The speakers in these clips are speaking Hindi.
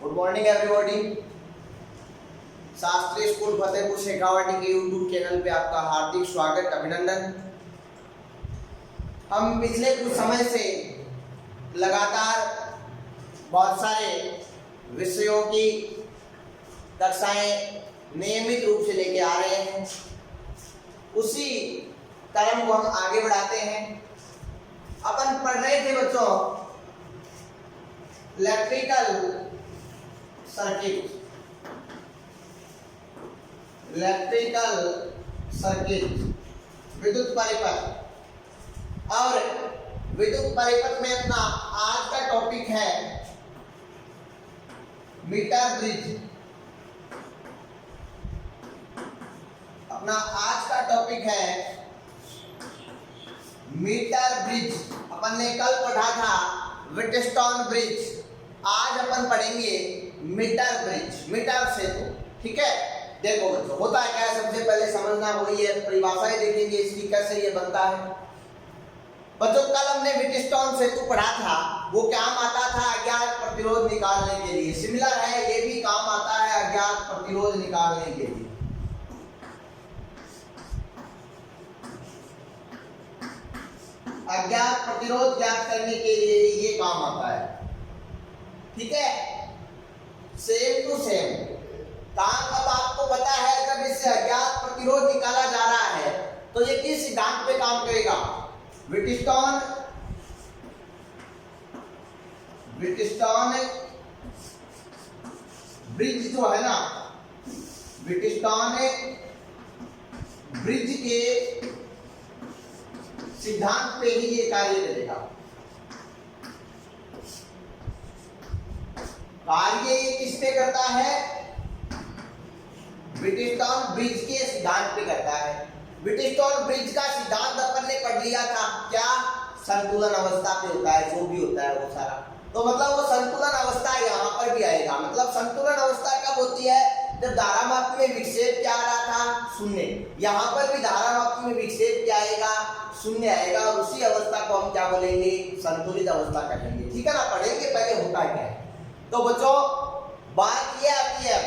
Good morning everybody. शास्त्रीय स्कूल फतेहपुर शेखावाटी के यूट्यूब चैनल पे आपका हार्दिक स्वागत, अभिनंदन। हम पिछले कुछ समय से लगातार बहुत सारे विषयों की कक्षाएं नियमित रूप से लेके आ रहे हैं। उसी क्रम को हम आगे बढ़ाते हैं। अपन पढ़ रहे थे बच्चों इलेक्ट्रिकल सर्किट, विद्युत परिपथ। और विद्युत परिपथ में अपना आज का टॉपिक है मीटर ब्रिज। अपना आज का टॉपिक है मीटर ब्रिज। अपन ने कल पढ़ा था व्हीटस्टोन ब्रिज, आज अपन पढ़ेंगे मीटर ब्रिज, मीटर सेतु। ठीक है, देखो बच्चों होता है क्या है, सबसे पहले समझना वही है, परिभाषाएं देखेंगे इसकी कैसे ये बनता है। बच्चों कल हमने व्हीटस्टोन सेतु पढ़ा था, वो काम आता था अज्ञात प्रतिरोध निकालने के लिए। सिमिलर है, ये भी काम आता है अज्ञात प्रतिरोध निकालने के लिए। अज्ञात प्रतिरोध ज्ञात करने के लिए ये काम आता है। ठीक है, सेम टू सेम काम। अब आपको पता है जब इससे अज्ञात प्रतिरोध निकाला जा रहा है तो ये किस सिद्धांत पे काम करेगा? व्हीटस्टोन ब्रिज जो है ना, व्हीटस्टोन ब्रिज के सिद्धांत पे ही ये कार्य करेगा। कार्य ये किस पे करता है? व्हीटस्टोन ब्रिज के सिद्धांत पे करता है। व्हीटस्टोन ब्रिज का सिद्धांत अपन ने पढ़ लिया था, क्या? संतुलन अवस्था पे होता है, जो भी होता है वो सारा। तो मतलब वो संतुलन अवस्था यहाँ पर भी आएगा। मतलब संतुलन अवस्था कब होती है? जब धारामापी में विक्षेप क्या आ रहा था? शून्य। यहाँ पर भी धारामापी में विक्षेप क्या आएगा? शून्य आएगा। और उसी अवस्था को हम क्या बोलेंगे? संतुलित अवस्था कहेंगे। ठीक है ना, पढ़ेंगे पहले होता क्या है। तो बच्चों बात ये आती है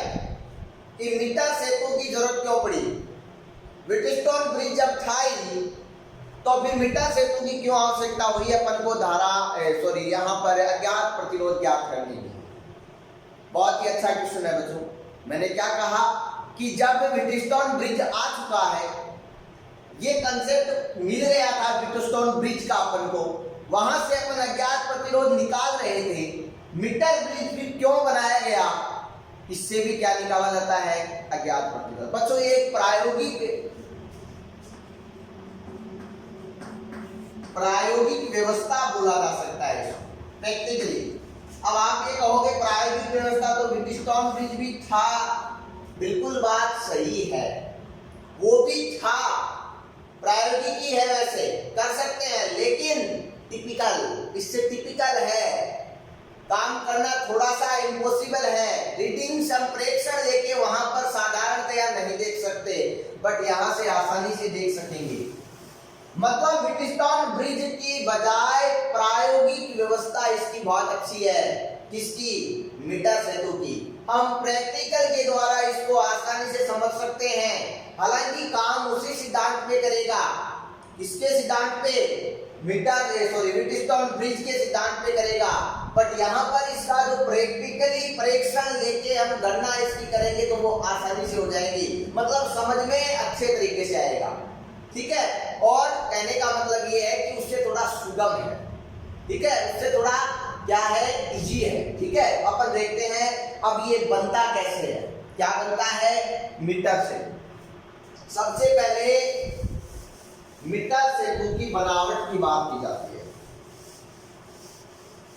कि मीटर सेतु की जरूरत क्यों पड़ी? व्हीटस्टोन ब्रिज जब था ही तो फिर मीटर सेतु की क्यों आवश्यकता हुई अपन को? यहाँ पर अज्ञात प्रतिरोध ज्ञात करने की। बहुत ही अच्छा क्वेश्चन है बच्चों। मैंने क्या कहा कि जब व्हीटस्टोन ब्रिज आ चुका है, ये कंसेप्ट मिल गया था व्हीटस्टोन ब्रिज का अपन को, वहां से अपन अज्ञात प्रतिरोध निकाल रहे थे। मीटर ब्रिज भी क्यों बनाया गया? इससे भी क्या निकाला जाता है? अज्ञात प्रतिरोध। बच्चों ये एक प्रायोगिक व्यवस्था बोला जा सकता है प्रैक्टिकली। अब आप ये कहोगे प्रायोगिक व्यवस्था तो व्हीटस्टोन ब्रिज भी था, बिल्कुल बात सही है, वो भी था, प्रायोगिक ही है, वैसे कर सकते हैं, लेकिन टिपिकल, इससे टिपिकल है, काम करना थोड़ा सा इम्पॉसिबल है। रीडिंग संप्रेक्षण लेके वहां पर साधारणतया नहीं देख सकते, बट यहां से आसानी से देख सकेंगे। मतलब व्हीटस्टोन ब्रिज की बजाय प्रायोगिक व्यवस्था इसकी बहुत अच्छी है। किसकी? मीटर सेतु की। हम प्रैक्टिकल के द्वारा इसको आसानी से समझ सकते हैं। हालांकि काम उसी सिद्धांत पे करेगा, इसके सिद्धांत पे, व्हीटस्टोन ब्रिज के सिद्धांत पे करेगा, बट यहाँ पर इसका जो प्रैक्टिकली परीक्षण लेके हम गणना इसकी करेंगे तो वो आसानी से हो जाएगी। मतलब समझ में अच्छे तरीके से आएगा। ठीक है, और कहने का मतलब ये है कि उससे थोड़ा सुगम है। ठीक है, उससे थोड़ा क्या है? इजी है। ठीक है, अपन देखते हैं अब ये बनता कैसे है। क्या बनता है? मीटर से। सबसे पहले मीटर सेतु की बनावट की बात की जाती है।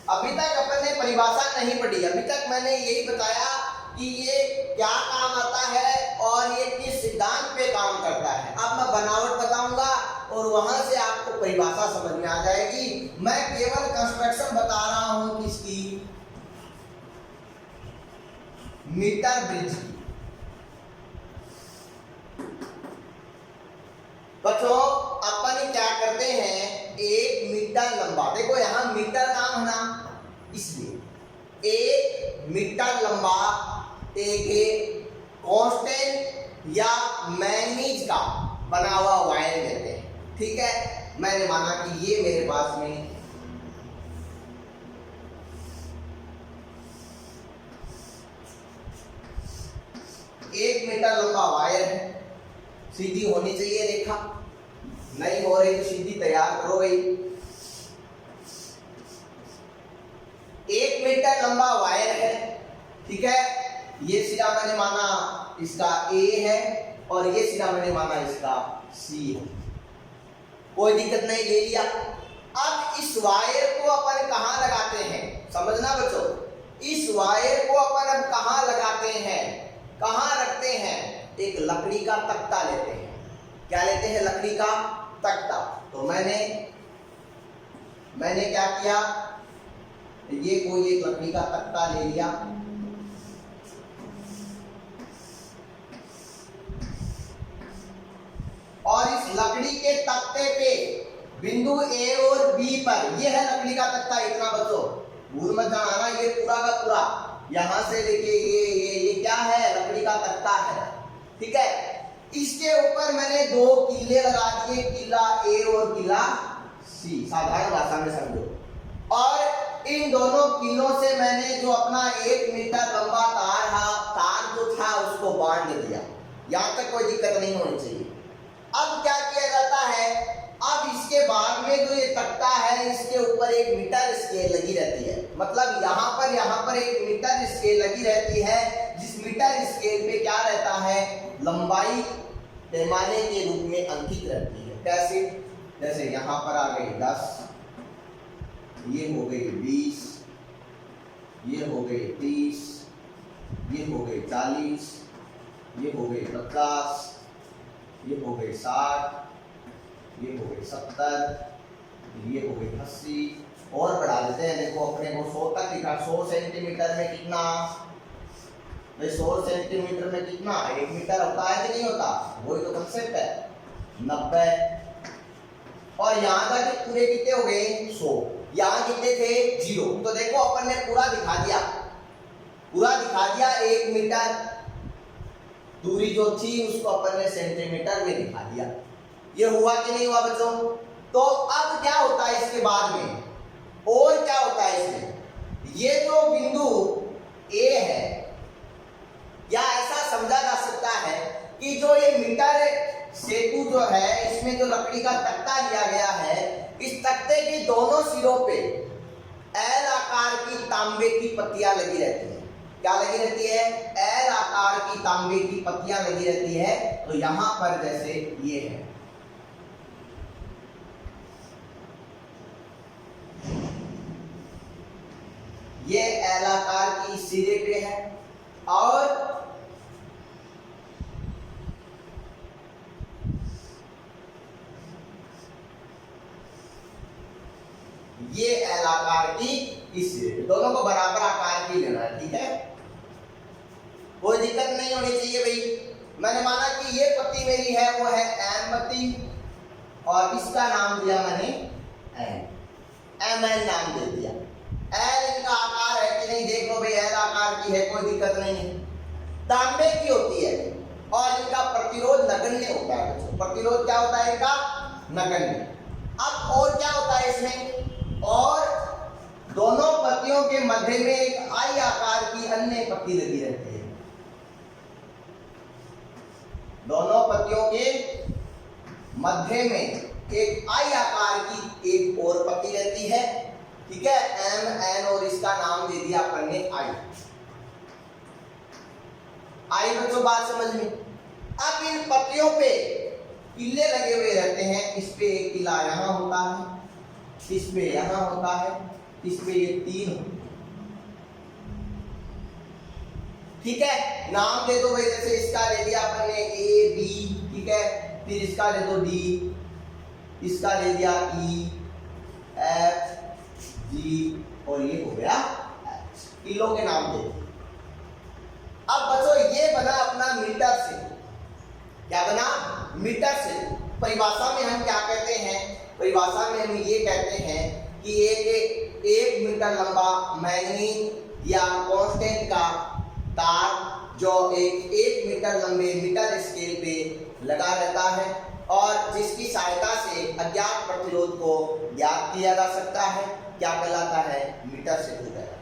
अभी तक अपन ने परिभाषा नहीं पढ़ी, अभी तक मैंने यही बताया कि ये क्या काम आता है और ये किस सिद्धांत पे काम करता है। अब मैं बनावट बताऊंगा और वहां से आपको परिभाषा समझ में आ जाएगी। मैं केवल कंस्ट्रक्शन बता रहा हूं किसकी? मीटर ब्रिज की। बच्चों अपन क्या करते हैं, 1 मीटर लंबा, देखो यहां मीटर नाम है ना, इसलिए 1 मीटर लंबा एक कांस्टेंट या मैग्नीज का बना हुआ वायर लेते हैं। ठीक है, मैंने माना कि ये मेरे पास में एक मीटर लंबा वायर है, सीधी होनी चाहिए रेखा, नहीं हो रही तो सीधी तैयार करो भाई। 1 मीटर लंबा वायर है, ठीक है, ये सिरा मैंने माना इसका A है और ये सिरा मैंने माना इसका C है, कोई दिक्कत नहीं, ले लिया। अब इस वायर को अपन कहां लगाते हैं, समझना बच्चों, इस वायर को अपन अब कहां लगाते हैं, कहां रखते हैं, एक लकड़ी का तख्ता लेते हैं। क्या लेते हैं, लकड़ी का तख्ता। तो मैंने क्या किया, ये कोई एक लकड़ी का तख्ता ले लिया, और इस लकड़ी के तख्ते पे बिंदु A और B पर, ये है लकड़ी का तख्ता, इतना बच्चों भूल मत जाना, ये पूरा का पूरा यहां से लेके ये क्या है, लकड़ी का तख्ता है। ठीक है, इसके ऊपर मैंने 2 किले लगा दिए, किला A और किला C, साधारण भाषा में समझो। और इन दोनों किलों से मैंने जो अपना 1 मीटर लंबा तार जो था उसको बांध दिया। यहां तक कोई दिक्कत नहीं होनी चाहिए। अब क्या किया जाता है, अब इसके बाद में जो ये तख्ता है इसके ऊपर 1 मीटर स्केल लगी रहती है, मतलब यहाँ पर 1 मीटर स्केल लगी रहती है, जिस मीटर स्केल पे क्या रहता है, लंबाई पैमाने के रूप में अंकित रहती है। कैसे, जैसे यहाँ पर आ गई 10, ये हो गई 20, ये हो गई 30, ये हो गई 40, ये हो गई 50, ये हो गई 60, ये हो गई 70, ये हो गई 80, और बढ़ा देते हैं। देखो अपने को 100 तक लिखा, 100 सेंटीमीटर में कितना, भाई 100 सेंटीमीटर में कितना, 1 मीटर होता है कि नहीं होता, वही तो कंसेप्ट है। 90, और यहाँ तक पूरे कितने हो गए, 100, यहाँ कितने थे, 0। तो देखो अपन ने पूरा दिखा दिया, 1 मीटर दूरी जो थी उसको अपन ने सेंटीमीटर में दिखा दिया। ये हुआ कि नहीं हुआ बच्चों। तो अब क्या होता है इसके बाद में, और क्या होता है इसमें, ये जो बिंदु A है, या ऐसा समझा जा सकता है कि जो ये मीटर सेतु जो है, इसमें जो लकड़ी का तख्ता लिया गया है, इस तख्ते के दोनों सिरों पे एल आकार की तांबे की पत्तियां लगी रहती है। क्या लगी रहती है, एल आकार की तांबे की पत्तियां लगी रहती है। तो यहां पर जैसे ये है, ये एल आकार की सिरे पे है, और ये एल आकार की इस सिरे पे, दोनों को बराबर आकार की लेना है। ठीक है, कोई दिक्कत नहीं होनी चाहिए भाई। मैंने माना कि ये पत्ती मेरी है, वो है एम पत्ती, और इसका नाम दिया मैंने एम एन नाम दे दिया। एल इनका आकार है कि नहीं, देख लो भाई, एल आकार की है, कोई दिक्कत नहीं है, तांबे की होती है, और इनका प्रतिरोध नगण्य होता है। प्रतिरोध क्या होता है इनका, नगण्य। अब और क्या होता है इसमें, और दोनों पत्तियों के मध्य में एक आई आकार की अन्य पत्ती लगी रहती है। दोनों पत्तियों के मध्य में एक आई आकार की एक और पत्ती रहती है। ठीक है, एम एन, और इसका नाम दे दिया अपन ने आई। आई बच्चों बात समझ में। अब इन पत्तियों पे किले लगे हुए रहते हैं, इस पे एक किला यहाँ होता है, इस पे यहाँ होता है, इस पे ये 3 होते हैं। ठीक है, नाम दे दो भाई, जैसे इसका ले लिया अपन ने ए बी, ठीक है, फिर इसका ले दो डी, इसका ले दिया ई एफ जी, और ये हो गया एच, किलो के नाम दे। अब बच्चों ये बना अपना मीटर से, क्या बना, मीटर से। परिभाषा में हम क्या कहते हैं, परिभाषा में हम ये कहते हैं कि एक 1 मीटर लंबा मैग्नीज या कांस्टेंट का तार जो एक मीटर लंबे मीटर स्केल पे लगा रहता है और जिसकी सहायता से अज्ञात प्रतिरोध को ज्ञात किया जा सकता है, क्या कहलाता है? मीटर सेतु कहलाता है।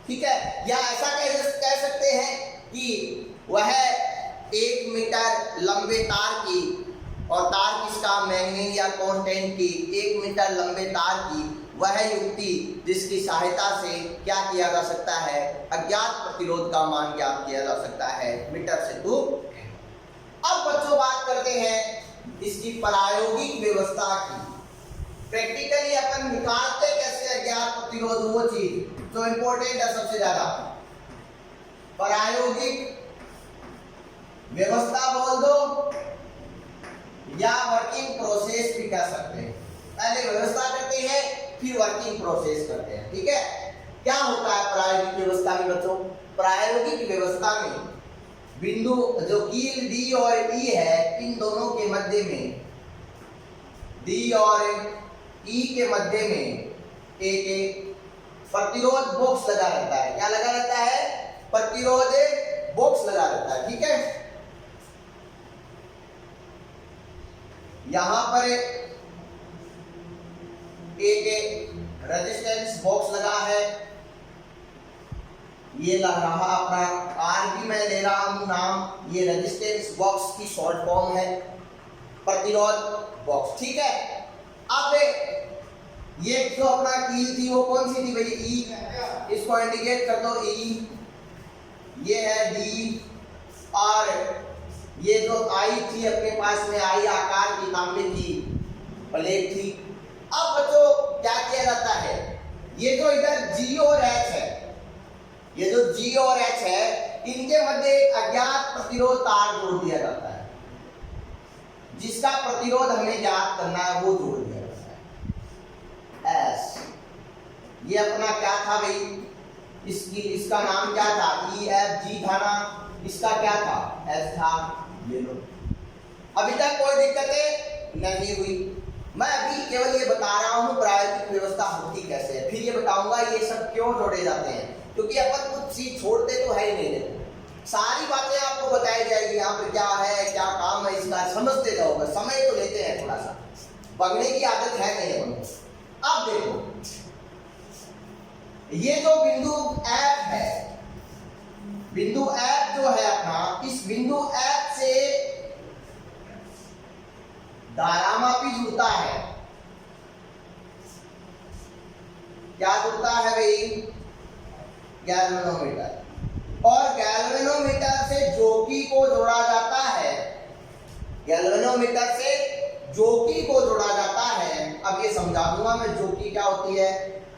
ठीक है, या ऐसा कह सकते हैं कि वह 1 मीटर लंबे तार की, और तार किसका? मैग्नीज या कांस्टेंट की 1 मीटर लंबे तार की वह युक्ति जिसकी सहायता से क्या किया जा सकता है? अज्ञात प्रतिरोध का मान ज्ञात किया जा सकता है, मीटर सेतु। अब बच्चों बात करते हैं इसकी प्रायोगिक व्यवस्था की। प्रैक्टिकली अपन निकालते कैसे अज्ञात प्रतिरोध, वो चीज जो इंपॉर्टेंट है सबसे ज्यादा। प्रायोगिक व्यवस्था बोल दो या वर्किंग प्रोसेस भी कह सकते हैं। पहले व्यवस्था करते हैं फिर वर्किंग प्रोसेस करते हैं। ठीक है, क्या होता है प्रायोगिक व्यवस्था में बच्चों? प्रायोगिक व्यवस्था में बिंदु जो कील डी और ई है, इन दोनों के मध्य में, डी और ई के मध्य में एक प्रतिरोध बॉक्स लगा रहता है। क्या लगा रहता है? प्रतिरोध बॉक्स लगा रहता है। ठीक है, यहां पर एक रेजिस्टेंस बॉक्स लगा है, ये लग रहा अपना आर भी मैं ले रहा हूं नाम, ये रेजिस्टेंस बॉक्स की शॉर्ट फॉर्म है, प्रतिरोध बॉक्स। ठीक है, अब ये जो अपना कील थी वो कौन सी थी भाई? ई, इसको इंडिकेट कर दो ई, ये है डी, और ये जो आई थी अपने पास में, आई आकार की तांबे की प्लेट थी। अब बच्चों क्या किया जाता है? ये जो इधर जी और एच है, ये जो जी और एच है, इनके मध्य एक अज्ञात प्रतिरोध तार जोड़ दिया जाता है, जिसका प्रतिरोध हमें ज्ञात करना है, वो जोड़ दिया जाता है एस। ये अपना क्या था भाई? इसका नाम क्या था? ई एफ जी था ना, इसका क्या था? एस था। ये लो, अभी तक कोई दिक्कतें नहीं हुई। मैं अभी केवल ये बता रहा हूँ प्रायोगिक व्यवस्था होती कैसे है, फिर ये बताऊंगा ये सब क्यों जोड़े जाते हैं, क्योंकि अपन कुछ चीज छोड़ते तो है ही नहीं, सारी बातें आपको बताई जाएगी। यहाँ पे क्या है, क्या काम है इसका, समझते जाओगे। समय तो लेते हैं थोड़ा सा, पढ़ने की आदत है नहीं अपन। अब देखो, ये जो बिंदु F है, बिंदु F जो है अपना, इस बिंदु F से धारामापी जुड़ता है। क्या जुड़ता है भाई? गैल्वेनोमीटर। और गैल्वेनोमीटर से जोकी को जोड़ा जाता है, गैल्वेनोमीटर से जोकी को जोड़ा जाता है। अब ये समझा दूंगा मैं, जोकी क्या होती है,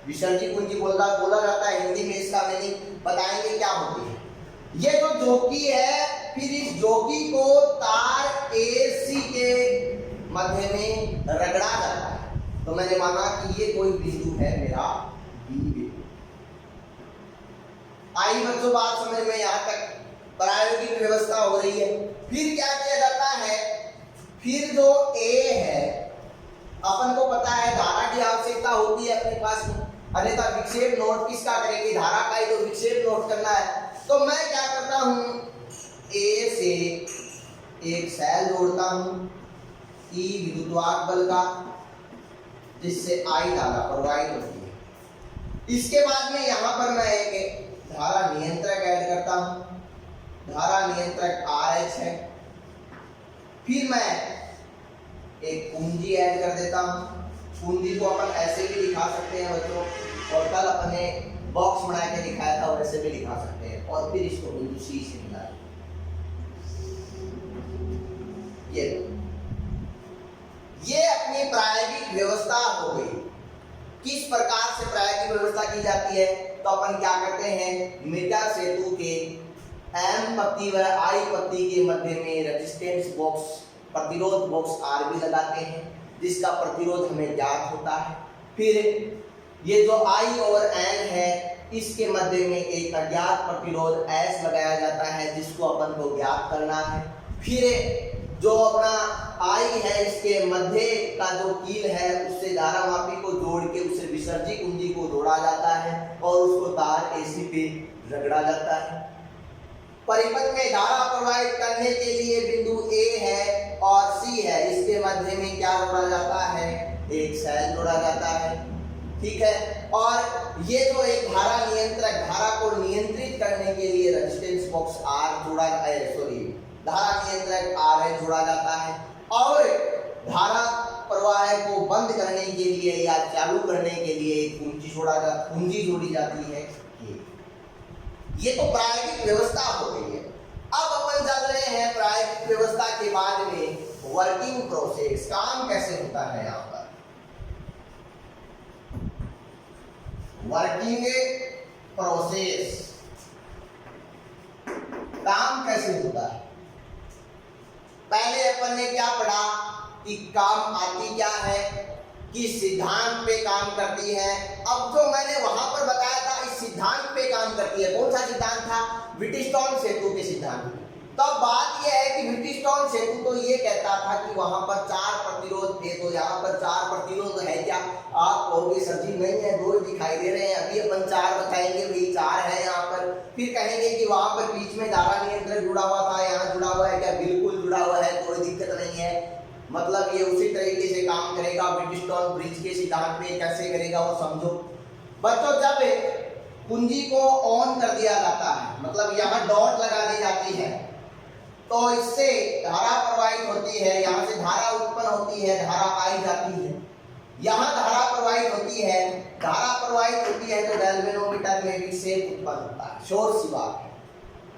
विसर्जी कुंजी बोला जाता है हिंदी में, इसका मीनिंग बताएंगे क्या होती है। ये जो जोकी है, फिर इस जोकी को तार AC के मध्य में रगड़ा जाता है। तो मैंने माना कि ये कोई बिंदु है मेरा B बिंदु। आई बच्चों बात समझ में? यहाँ तक प्रायोगिक व्यवस्था हो रही है। फिर क्या किया जाता है? फिर जो A है, अपन को पता है धारा की आवश्यकता होती है अपने पास में, अन्यथा विक्षेप नोट किसका करेंगे? धारा का ही तो विक्षेप नोट करना है। तो मैं क्या करता हूं, A से एक सेल जोड़ता हूं, E विद्युत बल का, जिससे I धारा प्रवाहित होती है। इसके बाद में यहां पर मैं एक धारा नियंत्रक ऐड करता हूं, धारा नियंत्रक RH है। फिर मैं एक पूंजी ऐड कर देता हूं। पूंजी को अपन ऐसे भी दिखा सकते हैं बच्चों, और कल अपने बॉक्स बना के दिखाया था वैसे भी दिखा सकते हैं। और फिर इसको बिंदु C से मिला, ये अपनी प्रायोगिक व्यवस्था हो गई। किस प्रकार से प्रायोगिक व्यवस्था की जाती है? तो अपन क्या करते हैं, मीटर सेतु के M पत्ती व I पत्ती के मध्य में रेजिस्टेंस बॉक्स, प्रतिरोध बॉक्स R भी लगाते हैं, जिसका प्रतिरोध हमें ज्ञात होता है। फिर ये जो I और N है, इसके मध्य में एक अज्ञात प्रतिरोध S लगाया जाता है, जिसको अपन को ज्ञात करना है। फिर जो अपना आई है इसके मध्य का जो कील है उससे धारा मापी को जोड़ के उसे विसर्जी कुंजी को जोड़ा जाता है और उसको तार एसी पे रगड़ा जाता है। परिपथ में धारा प्रवाहित करने के लिए बिंदु ए है और सी है, इसके मध्य में क्या जोड़ा जाता है, एक सेल जोड़ा जाता है। ठीक है, और ये जो एक धारा नियंत्रक धारा को नियंत्रित करने के लिए रेजिस्टेंस बॉक्स आर जोड़ा धारा नियंत्रक आर है जोड़ा जाता है और धारा प्रवाह को बंद करने के लिए या चालू करने के लिए एक कुंजी जोड़ी जाती है। ये तो प्रायोगिक व्यवस्था हो गई है। अब अपन चल रहे हैं प्रायोगिक व्यवस्था के बाद में वर्किंग प्रोसेस, काम कैसे होता है। यहाँ पर वर्किंग प्रोसेस, काम कैसे होता है। पहले अपन ने क्या पढ़ा कि काम आती क्या है, किस सिद्धांत पे काम करती है। अब जो मैंने वहां पर बताया था इस सिद्धांत पे काम करती है, कौन सा सिद्धांत था, व्हिटस्टोन सेतु के सिद्धांत। तब बात यह है कि व्हिटस्टोन सेतु तो ये कहता था कि वहां पर 4 प्रतिरोध थे, तो यहाँ पर 4 प्रतिरोध है क्या। आप कहोगे सर जी नहीं है, 2 दिखाई दे रहे हैं, अभी अपन 4 बताएंगे, वही 4 है यहाँ पर। फिर कहेंगे कि वहां पर बीच में धारा नियंत्रक जुड़ा हुआ था, यहाँ जुड़ा हुआ है क्या, बिल्कुल जुड़ा हुआ है, कोई दिक्कत नहीं है। मतलब ये उसी तरीके से काम करेगा। व्हिटस्टोन ब्रिज के सिद्धांत में कैसे करेगा वो समझो बच्चों। जब कुंजी को ऑन कर दिया जाता है, मतलब यहाँ डॉट लगा दी जाती है, तो इससे धारा प्रवाहित होती है, यहाँ से धारा उत्पन्न होती है, धारा आई जाती है, यहाँ धारा प्रवाहित होती है, धारा प्रवाहित होती है तो गैल्वेनोमीटर में विक्षेप उत्पन्न होता है, शोर सी बात है।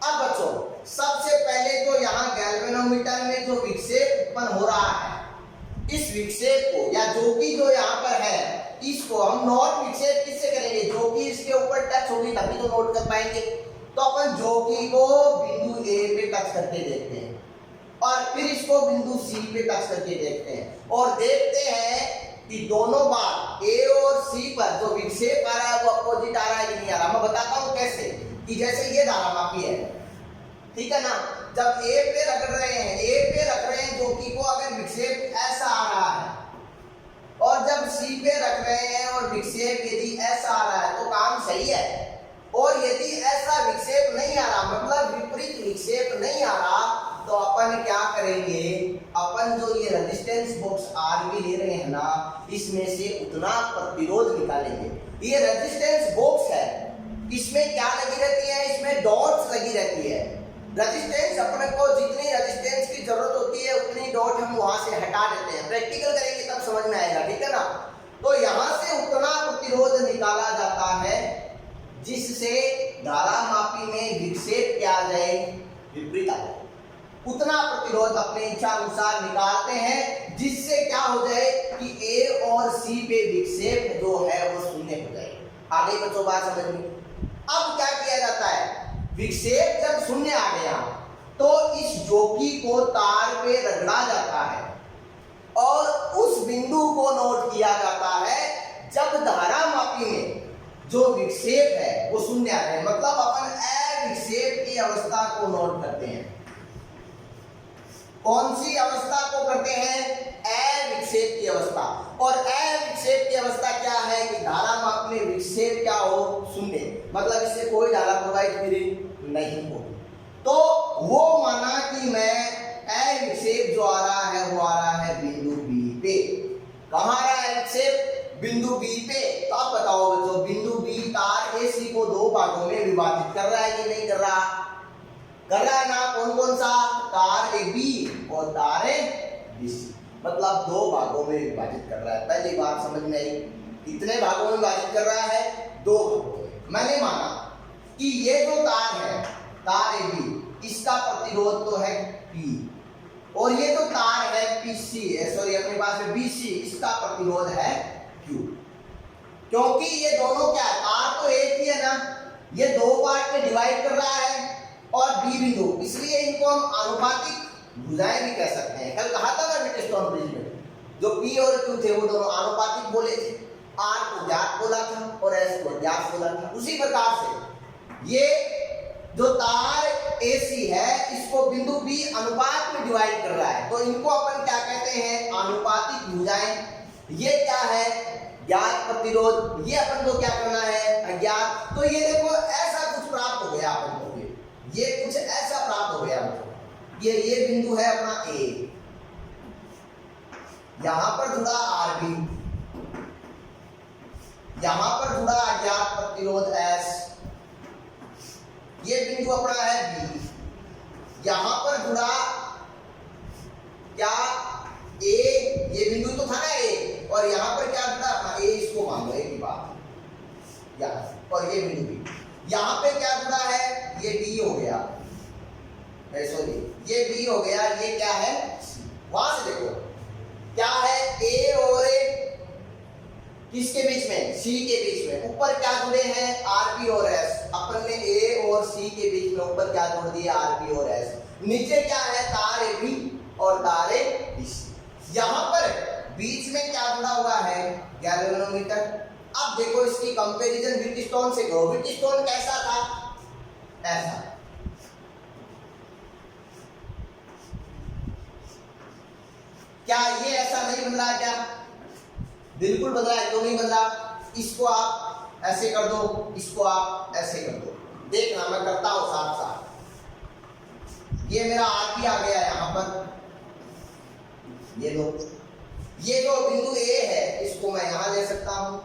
अब बच्चों सबसे पहले तो यहाँ गैल्वेनोमीटर में जो विक्षेप उत्पन्न हो रहा है, इस विक्षेप को या जो कि जो यहाँ पर है इसको हम नोट विक्षेप किससे करेंगे, जो कि इसके ऊपर टच होगी तभी तो नोट कर पाएंगे। तो अपन जो कि को बिंदु ए पे टच करके देखते हैं और फिर इसको बिंदु सी पे टच करके देखते हैं और देखते हैं कि दोनों बार ए और सी पर जो विक्षेप आ रहा है वो अपोजिट आ रहा है कि नहीं आ रहा। मैं बताता हूँ कैसे, कि जैसे ये धारा मापी है, ठीक है ना, जब ए पे रख रहे हैं जो कि को अगर विक्षेप ऐसा आ रहा है और जब सी पे रख रहे हैं और विक्षेप यदि ऐसा आ रहा है तो काम सही है। और यदि ऐसा विक्षेप नहीं आ रहा, मतलब विपरीत विक्षेप नहीं आ रहा, तो अपन क्या करेंगे, अपन जो ये रेजिस्टेंस बॉक्स आरवी ले रहे हैं ना, इसमें से उतना प्रतिरोध निकालेंगे। ये रेजिस्टेंस बॉक्स है, इसमें क्या लगी रहती है, इसमें डॉट्स लगी रहती है। रेजिस्टेंस अपने को जितनी रेजिस्टेंस की जरूरत होती है उतनी डॉट हम वहां से हटा देते हैं। प्रैक्टिकल करेंगे तब समझ में आएगा, ठीक है ना। तो यहाँ से उतना प्रतिरोध निकाला जाता है जिससे धारा मापी में विक्षेप क्या आ जाए, विपरीत आ जाए। उतना प्रतिरोध अपने इच्छा अनुसार निकालते हैं जिससे क्या हो जाए कि ए और सी पे विक्षेप जो है वो शून्य हो जाए। आगे बच्चों बात समझ में। अब क्या किया जाता है, विक्षेप जब शून्य आ गया तो इस जोकी को तार पे रगड़ा जाता है और उस बिंदु को नोट किया जाता है जब धारा मापी में जो विक्षेप है वो शून्य आ रहे, मतलब अपन अविक्षेप की अवस्था को नोट करते हैं। कौन सी अवस्था को करते हैं, अविक्षेप की अवस्था। और अविक्षेप की अवस्था क्या है कि धारा माप में विक्षेप क्या हो, शून्य, मतलब इससे कोई धारा प्रवाहित नहीं हो। तो वो माना कि मैं अविक्षेप जो आ रहा है वो आ रहा है बिंदु बी पे। कहाँ आ रहा है विक्षेप, बिंदु बी पे। तो आप बताओ बच्चों, बिंदु बी तार एसी को 2 भागों में विभाजित कर रहा है कि नहीं कर रहा, कर रहा है ना। कौन कौन सा, तार ए बी और तार ए बी सी, मतलब 2 भागों में विभाजित कर रहा है। पहली बात समझ में आई, कितने भागों में विभाजित कर रहा है, 2 भागों में। मैंने माना कि ये जो तार है, तार ए बी, इसका प्रतिरोध तो है पी, और ये जो तार है पीसी है, सॉरी अपने पास में बीसी, इसका प्रतिरोध है क्यू। क्योंकि ये दोनों क्या है, तार तो एक ही है ना, ये 2 पार्ट में डिवाइड कर रहा है और बी बिंदु, इसलिए इनको हम आनुपातिक भुजाएं भी कह सकते हैं। कल कहा था ना व्हिटस्टोन ब्रिज में, जो पी और क्यू थे वो दोनों आनुपातिक बोले थे। आर को ज्ञात बोला था और एस को ज्ञात बोला था। उसी प्रकार से ये जो तार AC है इसको बिंदु B अनुपात में डिवाइड कर रहा है, तो इनको अपन क्या कहते हैं, आनुपातिक भुजाएं। ये क्या है, ज्ञात प्रतिरोध, ये अपन को क्या करना है, अज्ञात। तो ये देखो ऐसा कुछ प्राप्त हो गया अपन को, ये कुछ ऐसा प्राप्त हो गया हमको। ये बिंदु है अपना A, यहां पर जुड़ा RB, यहां पर जुड़ा अज्ञात प्रतिरोध S, ये बिंदु अपना है B, यहां पर जुड़ा क्या A, ये बिंदु तो था ना A, और यहां पर क्या जुड़ा अपना A, इसको मान लो एक ही बात यहां, और ये बिंदु B, यहां पे क्या जुड़ा है, ये D हो गया, सॉरी ये B हो गया, ये क्या है, वहां से देखो क्या है, A और किसके बीच में, C के बीच में, ऊपर क्या जुड़े हैं, RB और S। अपन ने A और C के बीच में ऊपर क्या जोड़ दिया, RB और S। नीचे क्या है, तार AB और तार BC। यहां पर बीच में क्या जुड़ा हुआ है, गैल्वेनोमीटर। अब देखो इसकी कंपैरिजन व्हीटस्टोन से करो। व्हीटस्टोन कैसा था, ऐसा, क्या ये ऐसा नहीं बन रहा, क्या बिल्कुल बन रहा है, क्यों नहीं बन रहा। इसको आप ऐसे कर दो, इसको आप ऐसे कर दो, देखना मैं करता हूं साथ साथ। ये मेरा RB आ गया यहां पर, ये लो, ये जो बिंदु A है इसको मैं यहां ले सकता हूं,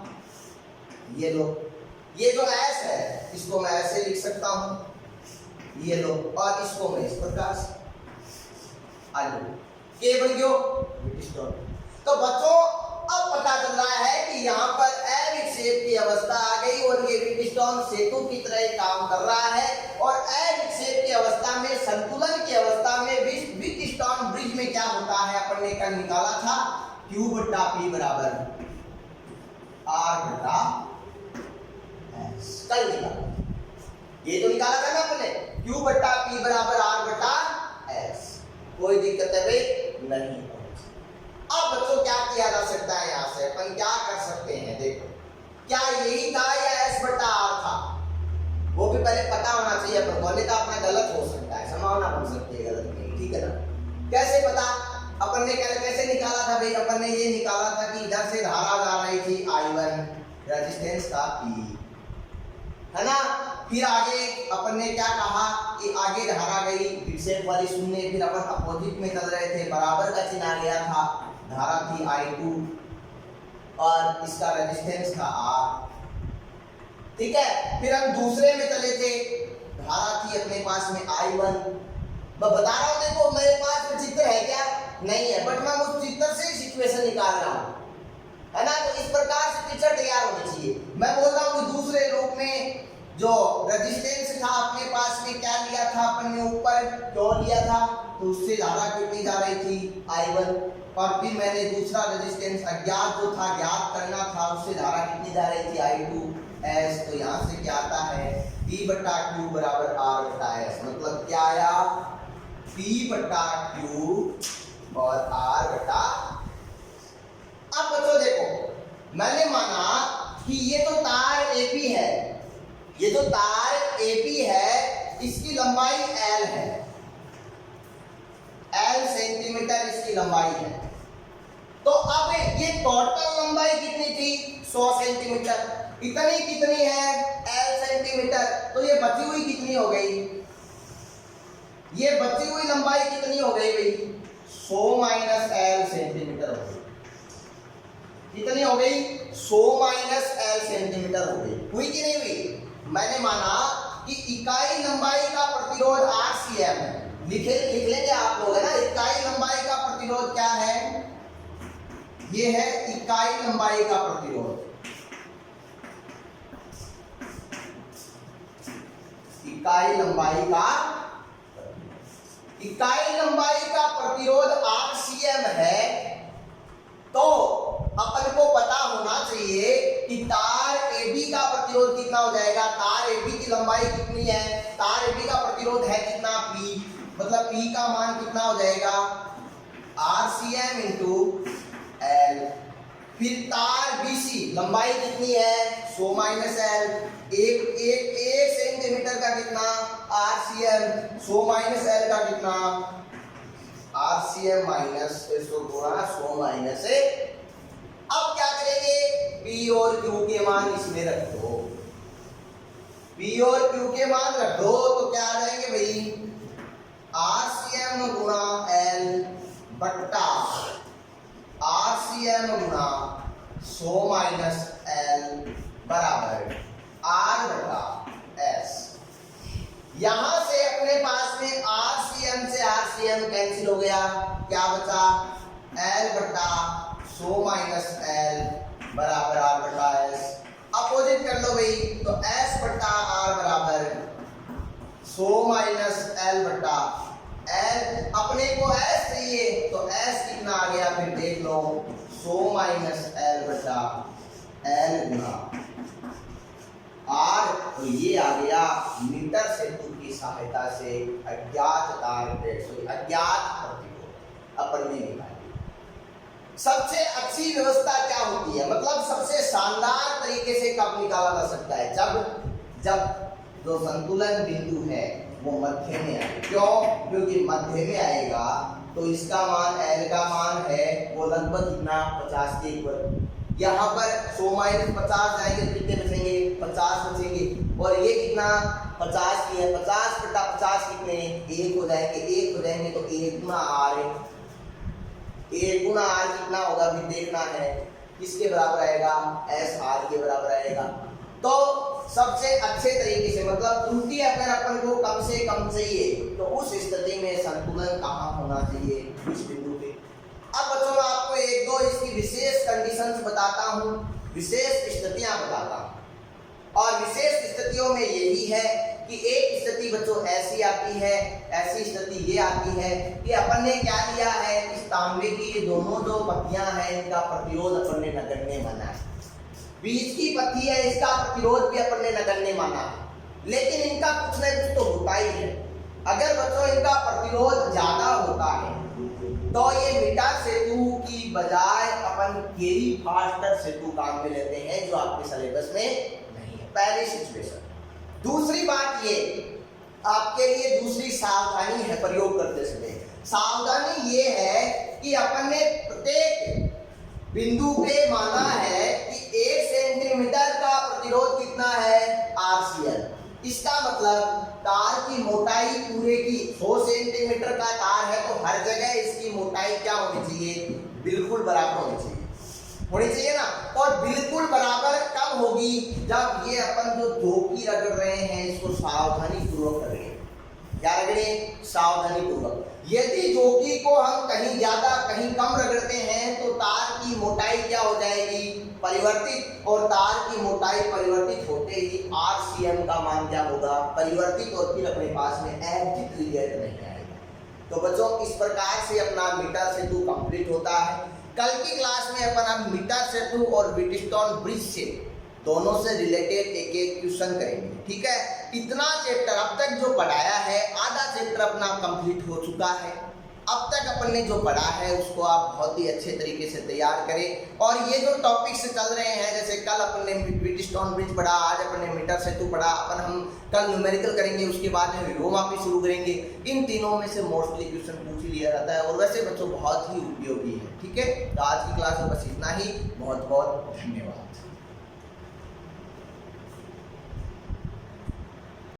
ये लो, ये जो S है इसको मैं ऐसे लिख सकता हूं, ये लो, और इसको मैं इस प्रकार से, आ लो, K बन गयो व्हीटस्टोन। तो बच्चों अब पता चल रहा है कि यहाँ पर अविक्षेप की अवस्था आ गई और ये व्हीटस्टोन सेतु की तरह काम कर रहा है। और अविक्षेप की अवस्था में, संतुलन की अवस्था में व्हीटस्टोन ब्रिज में क्या होता है, अपन ने कल निकाला था, Q बट्टा P बराबर R बट्टा S, कल निकाला, ये तो निकाला था ना अपने, Q बट्टा P बराबर R बट्टा S। कोई दिक्कत है भाई नहीं। अब बच्चों क्या किया जा सकता है, यहां से अपन क्या कर सकते हैं, देखो क्या यही था या S बट्टा R था, वो भी पहले पता होना चाहिए अपन को, नहीं तो अपना गलत हो सकता है, संभावना बन सकती है गलत नहीं, ठीक है ना। कैसे पता, अपन ने कैसे निकाला था भाई, अपन ने ये निकाला था कि इधर से धारा जा रही थी I1, रेजिस्टेंस था P, है ना। फिर आगे अपन ने क्या कहा कि आगे धारा गई विक्षेप वाली शून्य, फिर अपन अपोजिट में चल रहे थे, बराबर का चिन्ह आ गया था, धारा थी I2 और इसका रेजिस्टेंस था R, ठीक है। फिर हम दूसरे में चले थे, धारा थी अपने पास में I1। मैं बता रहा हूं, देखो मेरे पास में चित्र है क्या, नहीं है, बट मैं उस चित्र से सिचुएशन निकाल रहा हूं, है ना। तो इस प्रकार से पिक्चर तैयार होनी चाहिए। मैं बोल रहा हूं कि दूसरे रूप में जो रेजिस्टेंस था अपने पास में, क्या लिया था अपन ने ऊपर, क्यों लिया था, तो उससे धारा कितनी जा रही थी I1, और फिर मैंने दूसरा रेजिस्टेंस अज्ञात जो था, ज्ञात करना था, उससे धारा कितनी जा रही थी I2 S। तो यहां से क्या आता है, P बट्टा Q बराबर R बट्टा S, मतलब क्या आया, P बट्टा Q और R बट्टा। अब बच्चों देखो, मैंने माना कि ये तो तार AB है, ये जो तार AB है इसकी लंबाई L है, L सेंटीमीटर इसकी लंबाई है। तो अब ये टोटल लंबाई कितनी थी, 100 सेंटीमीटर, इतनी कितनी है, L सेंटीमीटर। तो ये बची हुई कितनी हो गई, ये बची हुई लंबाई कितनी हो गई भाई, 100 माइनस L सेंटीमीटर हो गई, कितनी हो गई, 100 माइनस L सेंटीमीटर हो गई, हुई कि नहीं हुई। मैंने माना कि इकाई लंबाई का प्रतिरोध RCM है, लिख लेंगे आप लोग, है ना। इकाई लंबाई का प्रतिरोध क्या है, ये है इकाई लंबाई का प्रतिरोध, इकाई लंबाई का प्रतिरोध RCM है। तो अपन को पता होना चाहिए कि तार AB का प्रतिरोध कितना हो जाएगा, तार AB की लंबाई कितनी है, तार AB का प्रतिरोध है कितना, P, मतलब P का मान कितना हो जाएगा, RCM इंटू L। फिर तार BC लंबाई कितनी है, 100 माइनस L, एक सेंटीमीटर का कितना, RCM 100 माइनस L का कितना RCM माइनस 100 गुणा 100 माइनस A। अब क्या करेंगे, P और Q के मान इसमें रख दो, P और Q के मान रख दो तो क्या आ जाएंगे भाई, RCM गुणा L बट्टा RCM गुणा 100 माइनस L बराबर R बटा S। यहां से अपने पास में RCM से RCM कैंसिल हो गया, क्या बचा L बटा 100 माइनस L बराबर R बटा S। अपोजिट कर लो भाई, तो S बटा R बराबर 100 माइनस L बटा L। अपने को S चाहिए तो S कितना आ गया, फिर देख लो 100 माइनस L बटा L गुणा R। तो ये आ गया मीटर सेतु की सहायता से अज्ञात प्रतिरोध अपन ने निकाली। सबसे अच्छी व्यवस्था क्या होती है, मतलब सबसे शानदार तरीके से कब निकाला जा सकता है, जब जो संतुलन बिंदु है वो मध्य में आए। क्यों, क्योंकि मध्य में आएगा तो इसका मान L का मान है वो लगभग कितना 50 के इक्वल। यहाँ पर 100 माइनस 50 जाएंगे तो कितने बचेंगे, 50 बचेंगे। और ये कितना 50 की है, 50 बटा 50 कितने 1 हो जाएंगे, 1 हो जाएंगे तो 1 गुना R, 1 गुना R कितना होगा भी देखना है, किसके बराबर आएगा, S R के बराबर आएगा। तो सबसे अच्छे तरीके से, मतलब त्रुटि अगर अपन को कम से कम चाहिए तो उस स्थिति में संतुलन कहाँ होना चाहिए, इस बिंदु पे। अब बच्चों मैं आपको एक दो इसकी विशेष कंडीशंस बताता हूँ, विशेष स्थितियां बताता हूँ। और विशेष स्थितियों में यही है कि एक स्थिति बच्चों ऐसी आती है, ऐसी स्थिति ये आती है कि अपन ने क्या लिया है, इस तांबे की दोनों जो पत्तियां हैं इनका प्रतिरोध अपन ने नगण्य माना है। बीच की पत्ती है इसका प्रतिरोध भी अपन ने नगण्य माना है, लेकिन इनका कुछ न कुछ तो होता ही है। अगर बच्चों इनका प्रतिरोध ज्यादा होता है तो ये मीटर सेतु की बजाय अपन केरी फास्टर सेतु काम में लेते हैं, जो आपके सिलेबस में नहीं है। पहली सिचुएशन। दूसरी बात ये आपके लिए दूसरी सावधानी है प्रयोग करते समय, सावधानी ये है कि अपन ने प्रत्येक बिंदु पे माना है कि 1 सेंटीमीटर का प्रतिरोध कितना है RCL। इसका मतलब तार की मोटाई पूरे की 100 सेंटीमीटर का तार है तो हर जगह इसकी मोटाई क्या होनी चाहिए, बिल्कुल बराबर होनी चाहिए ना। और बिल्कुल बराबर कब होगी, जब ये अपन जो धोखी रगड़ रहे हैं इसको सावधानी पूर्वक रगड़ें। क्या रगड़ें, सावधानी पूर्वक। यदि धोखी को हम कहीं ज्यादा कहीं कम रगड़ते हैं तो तार की मोटाई क्या हो जाएगी, परिवर्तित। और तार की मोटाई परिवर्तित होते ही RCM का मान क्या होगा, परिवर्तित। और फिर अपने पास में एग्जिट रिजल्ट नहीं आएगा। तो बच्चों इस प्रकार से अपना मीटर सेतु कंप्लीट होता है। कल की क्लास में अपन अब मीटर सेतु और व्हीटस्टोन ब्रिज से दोनों से रिलेटेड एक एक क्वेश्चन करेंगे, ठीक है। इतना चैप्टर अब तक जो पढ़ाया है, आधा चैप्टर अपना कंप्लीट हो चुका है। अब तक अपन ने जो पढ़ा है उसको आप बहुत ही अच्छे तरीके से तैयार करें। और ये जो टॉपिक्स चल रहे हैं, जैसे कल अपन ने व्हीटस्टोन ब्रिज पढ़ा, आज अपन ने मीटर सेतु पढ़ा, अपन हम कल न्यूमेरिकल करेंगे, उसके बाद में विलोम मापी शुरू करेंगे। इन तीनों में से मोस्टली क्वेश्चन पूछ लिया जाता है और वैसे बच्चों बहुत ही उपयोगी है, ठीक है। तो आज की क्लास में बस इतना ही। बहुत बहुत धन्यवाद।